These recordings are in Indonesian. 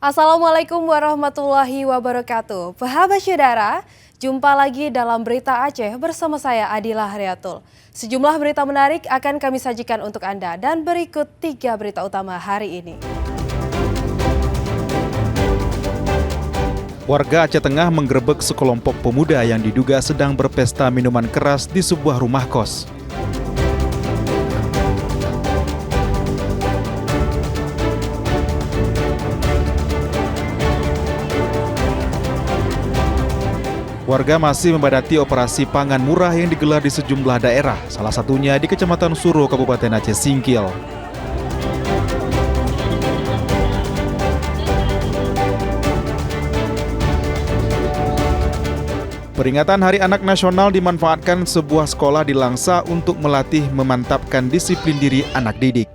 Assalamualaikum warahmatullahi wabarakatuh. Sahabat saudara, jumpa lagi dalam Berita Aceh bersama saya Adila Haryatul. Sejumlah berita menarik akan kami sajikan untuk Anda dan berikut 3 berita utama hari ini. Warga Aceh Tengah menggerebek sekelompok pemuda yang diduga sedang berpesta minuman keras di sebuah rumah kos. Warga masih membadati operasi pangan murah yang digelar di sejumlah daerah, salah satunya di Kecamatan Suro, Kabupaten Aceh Singkil. Peringatan Hari Anak Nasional dimanfaatkan sebuah sekolah di Langsa untuk melatih memantapkan disiplin diri anak didik.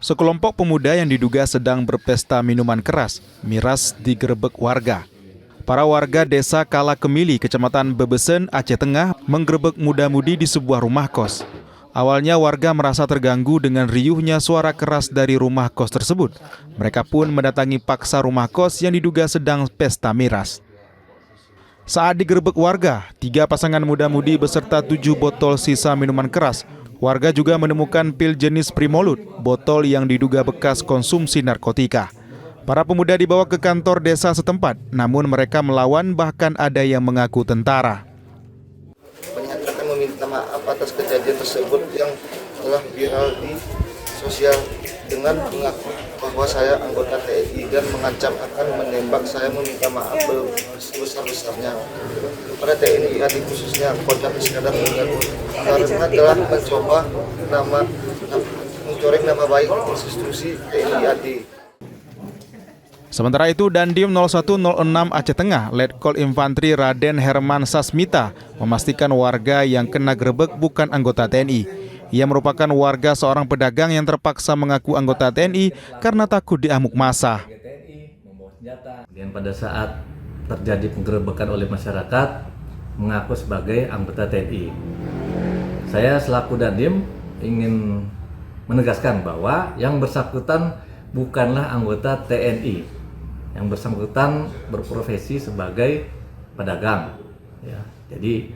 Sekelompok pemuda yang diduga sedang berpesta minuman keras, miras, digerebek warga. Para warga desa Kala Kemili, Kecamatan Bebesen, Aceh Tengah, menggerebek muda-mudi di sebuah rumah kos. Awalnya warga merasa terganggu dengan riuhnya suara keras dari rumah kos tersebut. Mereka pun mendatangi paksa rumah kos yang diduga sedang pesta miras. Saat digerebek warga, 3 pasangan muda-mudi beserta 7 botol sisa minuman keras. Warga juga menemukan pil jenis Primolut, botol yang diduga bekas konsumsi narkotika. Para pemuda dibawa ke kantor desa setempat, namun mereka melawan, bahkan ada yang mengaku tentara. Menyatakan meminta maaf atas kejadian tersebut yang telah viral di sosial dengan mengaku bahwa saya anggota TNI dan mengancam akan menembak. Saya meminta maaf sebesar-besarnya kepada TNI AD, khususnya Kodam Iskandar Muda, karena telah mencoba mencoreng nama baik institusi TNI AD. Sementara itu, Dandim 0106 Aceh Tengah, Letkol Infantri Raden Herman Sasmita, memastikan warga yang kena gerebek bukan anggota TNI. Ia merupakan warga seorang pedagang yang terpaksa mengaku anggota TNI karena takut diamuk massa. Dan pada saat terjadi penggerebekan oleh masyarakat, mengaku sebagai anggota TNI. Saya selaku Dandim ingin menegaskan bahwa yang bersangkutan bukanlah anggota TNI. Yang bersangkutan berprofesi sebagai pedagang. Ya, jadi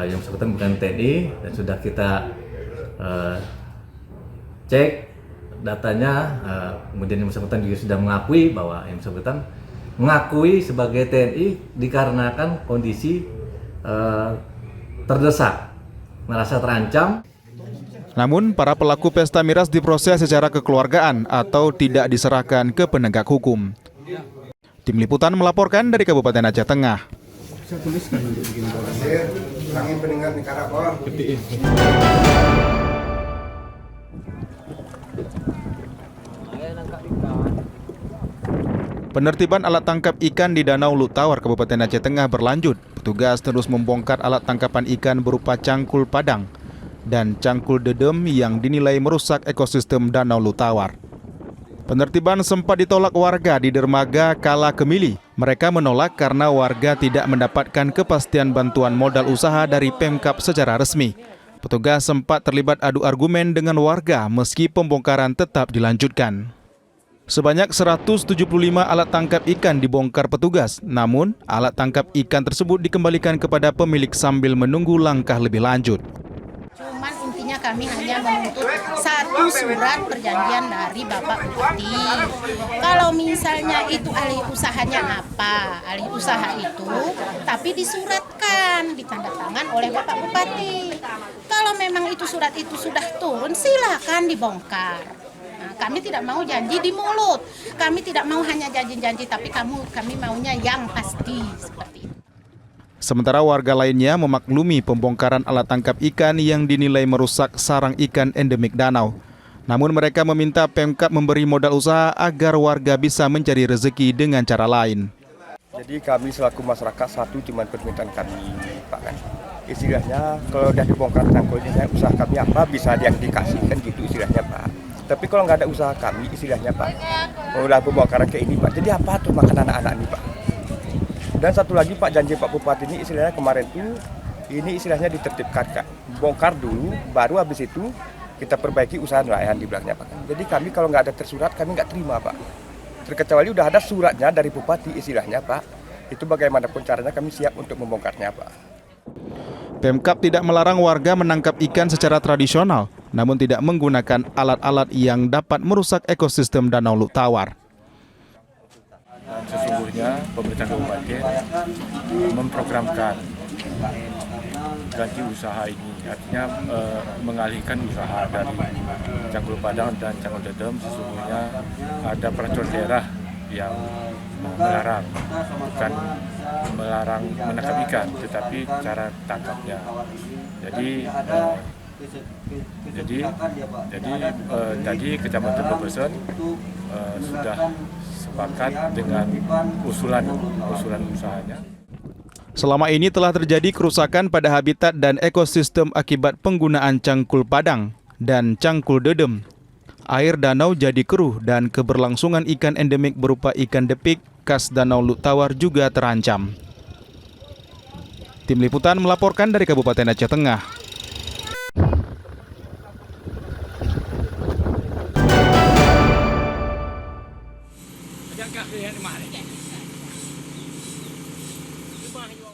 yang bersangkutan bukan TNI dan sudah kita cek datanya, kemudian yang bersangkutan juga sudah mengakui bahwa yang bersangkutan mengakui sebagai TNI dikarenakan kondisi terdesak, merasa terancam. Namun, para pelaku pesta miras diproses secara kekeluargaan atau tidak diserahkan ke penegak hukum. Tim Liputan melaporkan dari Kabupaten Aceh Tengah. Saya tuliskan untuk bikin Penertiban alat tangkap ikan di Danau Lutawar, Kabupaten Aceh Tengah berlanjut. Petugas terus membongkar alat tangkapan ikan berupa cangkul padang dan cangkul dedem yang dinilai merusak ekosistem Danau Lutawar. Penertiban sempat ditolak warga di dermaga Kala Kemili. Mereka menolak karena warga tidak mendapatkan kepastian bantuan modal usaha dari Pemkab secara resmi. Petugas sempat terlibat adu argumen dengan warga meski pembongkaran tetap dilanjutkan. Sebanyak 175 alat tangkap ikan dibongkar petugas, namun alat tangkap ikan tersebut dikembalikan kepada pemilik sambil menunggu langkah lebih lanjut. Cuman intinya kami hanya menuntut satu surat perjanjian dari Bapak Bupati. Kalau misalnya itu alih usahanya apa, alih usaha itu, tapi disuratkan, ditandatangan oleh Bapak Bupati. Kalau memang itu surat itu sudah turun, silakan dibongkar. Nah, kami tidak mau janji di mulut, kami tidak mau hanya janji-janji, tapi kami maunya yang pasti seperti itu. Sementara warga lainnya memaklumi pembongkaran alat tangkap ikan yang dinilai merusak sarang ikan endemik danau. Namun mereka meminta Pemkab memberi modal usaha agar warga bisa mencari rezeki dengan cara lain. Jadi kami selaku masyarakat satu cuma permintaan kami, Pak, kan. Istilahnya kalau udah dibongkar cangkulnya, usaha kami apa bisa yang dikasihkan gitu istilahnya, Pak. Tapi kalau nggak ada usaha kami, istilahnya Pak, udah pembongkaran kayak ini Pak, jadi apa tuh makan anak-anak ini Pak? Dan satu lagi Pak, janji Pak Bupati ini istilahnya kemarin tuh, ini istilahnya ditertibkan Kak. Bongkar dulu, baru habis itu kita perbaiki usaha nelayan di belakangnya Pak. Jadi kami kalau nggak ada tersurat, kami nggak terima Pak. Terkecuali udah ada suratnya dari Bupati istilahnya Pak, itu bagaimanapun caranya kami siap untuk membongkarnya Pak. Pemkab tidak melarang warga menangkap ikan secara tradisional, namun tidak menggunakan alat-alat yang dapat merusak ekosistem Danau Luk Tawar. Sesungguhnya pemerintah kabupaten memprogramkan ganti usaha ini, artinya mengalihkan usaha dari Cangkul Padang dan Cangkul Dedem. Sesungguhnya ada peraturan daerah yang melarang, bukan melarang menangkap ikan, tetapi cara tangkapnya. Jadi Kecamatan Bebesen sudah sepakat dengan usulan usahanya. Selama ini telah terjadi kerusakan pada habitat dan ekosistem akibat penggunaan cangkul padang dan cangkul dedem. Air danau jadi keruh dan keberlangsungan ikan endemik berupa ikan depik khas Danau Luk Tawar juga terancam. Tim Liputan melaporkan dari Kabupaten Aceh Tengah.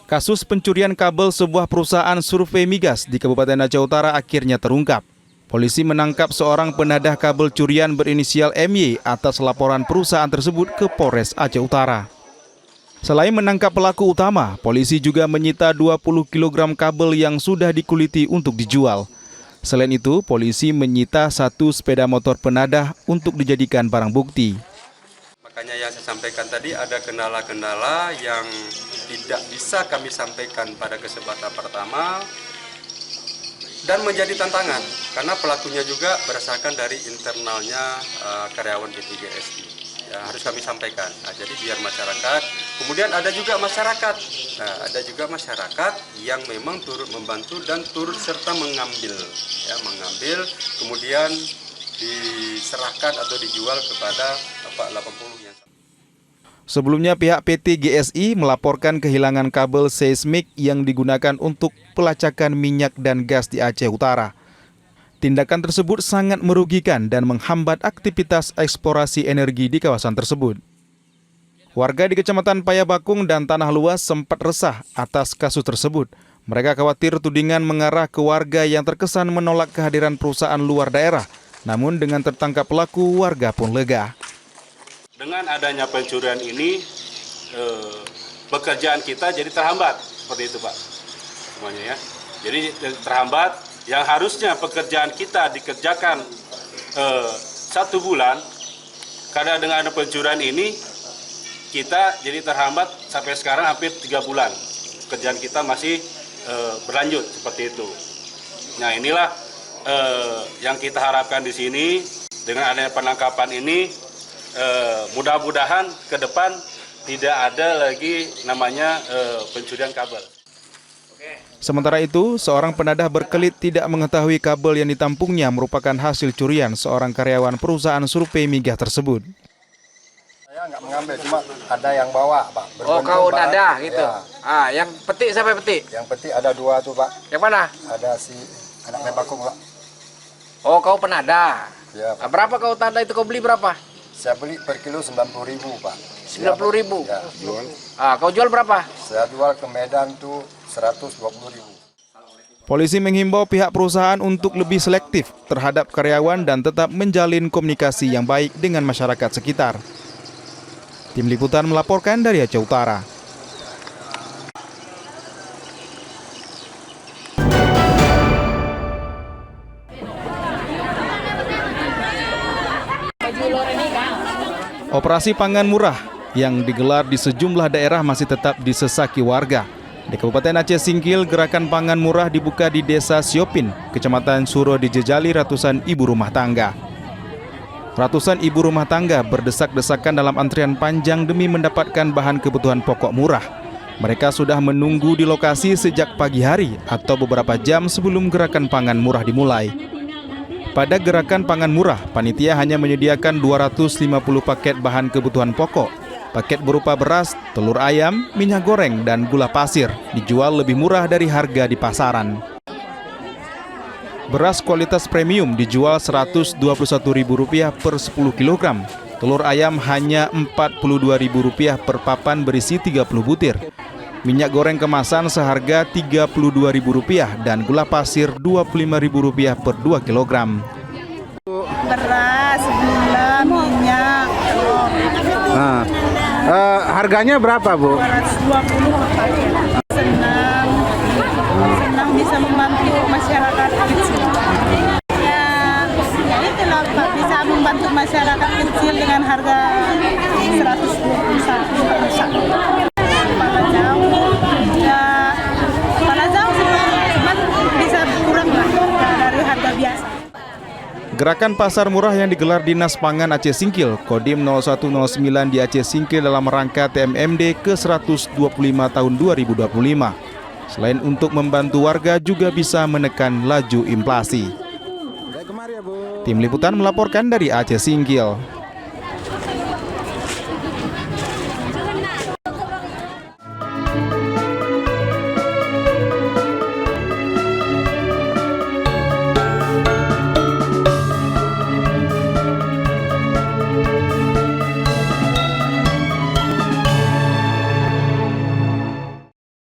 Kasus pencurian kabel sebuah perusahaan survei migas di Kabupaten Aceh Utara akhirnya terungkap. Polisi menangkap seorang penadah kabel curian berinisial MY atas laporan perusahaan tersebut ke Polres Aceh Utara. Selain menangkap pelaku utama, polisi juga menyita 20 kg kabel yang sudah dikuliti untuk dijual. Selain itu, polisi menyita 1 sepeda motor penadah untuk dijadikan barang bukti. Makanya yang saya sampaikan tadi ada kendala-kendala yang tidak bisa kami sampaikan pada kesempatan pertama dan menjadi tantangan karena pelakunya juga berdasarkan dari internalnya karyawan PT GSI. Ya, harus kami sampaikan. Nah, jadi biar masyarakat, kemudian ada juga masyarakat. Nah, ada juga masyarakat yang memang turut membantu dan turut serta mengambil, kemudian diserahkan atau dijual kepada Bapak 80 yang. Sebelumnya pihak PT GSI melaporkan kehilangan kabel seismik yang digunakan untuk pelacakan minyak dan gas di Aceh Utara. Tindakan tersebut sangat merugikan dan menghambat aktivitas eksplorasi energi di kawasan tersebut. Warga di Kecamatan Payabakung dan Tanah Luas sempat resah atas kasus tersebut. Mereka khawatir tudingan mengarah ke warga yang terkesan menolak kehadiran perusahaan luar daerah. Namun dengan tertangkap pelaku, warga pun lega. Dengan adanya pencurian ini, pekerjaan kita jadi terhambat, seperti itu Pak, semuanya ya. Jadi terhambat, yang harusnya pekerjaan kita dikerjakan 1 bulan, karena dengan ada pencurian ini, kita jadi terhambat sampai sekarang hampir 3 bulan. Pekerjaan kita masih berlanjut seperti itu. Nah inilah yang kita harapkan di sini, dengan adanya penangkapan ini, mudah-mudahan ke depan tidak ada lagi namanya pencurian kabel. Sementara itu, seorang penadah berkelit tidak mengetahui kabel yang ditampungnya merupakan hasil curian seorang karyawan perusahaan survei migas tersebut. Saya nggak mengambil, cuma ada yang bawa Pak. Oh, kau nadah gitu? Ya. Yang petik siapa petik? Yang petik ada 2 tuh Pak. Yang mana? Ada si anaknya Bakung Pak. Oh, kau penadah? Ya, Pak. Berapa kau tanda itu, kau beli berapa? Saya beli per kilo 90.000 Pak. 90.000? Ya, jual. Kau jual berapa? Saya jual ke Medan tuh 120.000. Polisi menghimbau pihak perusahaan untuk lebih selektif terhadap karyawan dan tetap menjalin komunikasi yang baik dengan masyarakat sekitar. Tim Liputan melaporkan dari Aceh Utara. Operasi pangan murah yang digelar di sejumlah daerah masih tetap disesaki warga. Di Kabupaten Aceh Singkil, gerakan pangan murah dibuka di Desa Siopin, Kecamatan Suro dijejali ratusan ibu rumah tangga. Ratusan ibu rumah tangga berdesak-desakan dalam antrian panjang demi mendapatkan bahan kebutuhan pokok murah. Mereka sudah menunggu di lokasi sejak pagi hari atau beberapa jam sebelum gerakan pangan murah dimulai. Pada gerakan pangan murah, panitia hanya menyediakan 250 paket bahan kebutuhan pokok. Paket berupa beras, telur ayam, minyak goreng, dan gula pasir dijual lebih murah dari harga di pasaran. Beras kualitas premium dijual Rp121.000 per 10 kg. Telur ayam hanya Rp42.000 per papan berisi 30 butir. Minyak goreng kemasan seharga Rp32.000 dan gula pasir Rp25.000 per 2 kg. Beras, gula, minyak, telur. Nah, harganya berapa, Bu? 220 per paket. Senang bisa membantu masyarakat kecil. Ya itulah Pak, bisa membantu masyarakat kecil dengan harga 121. Gerakan pasar murah yang digelar Dinas Pangan Aceh Singkil, Kodim 0109 di Aceh Singkil dalam rangka TMMD ke-125 tahun 2025. Selain untuk membantu warga juga bisa menekan laju inflasi. Tim Liputan melaporkan dari Aceh Singkil.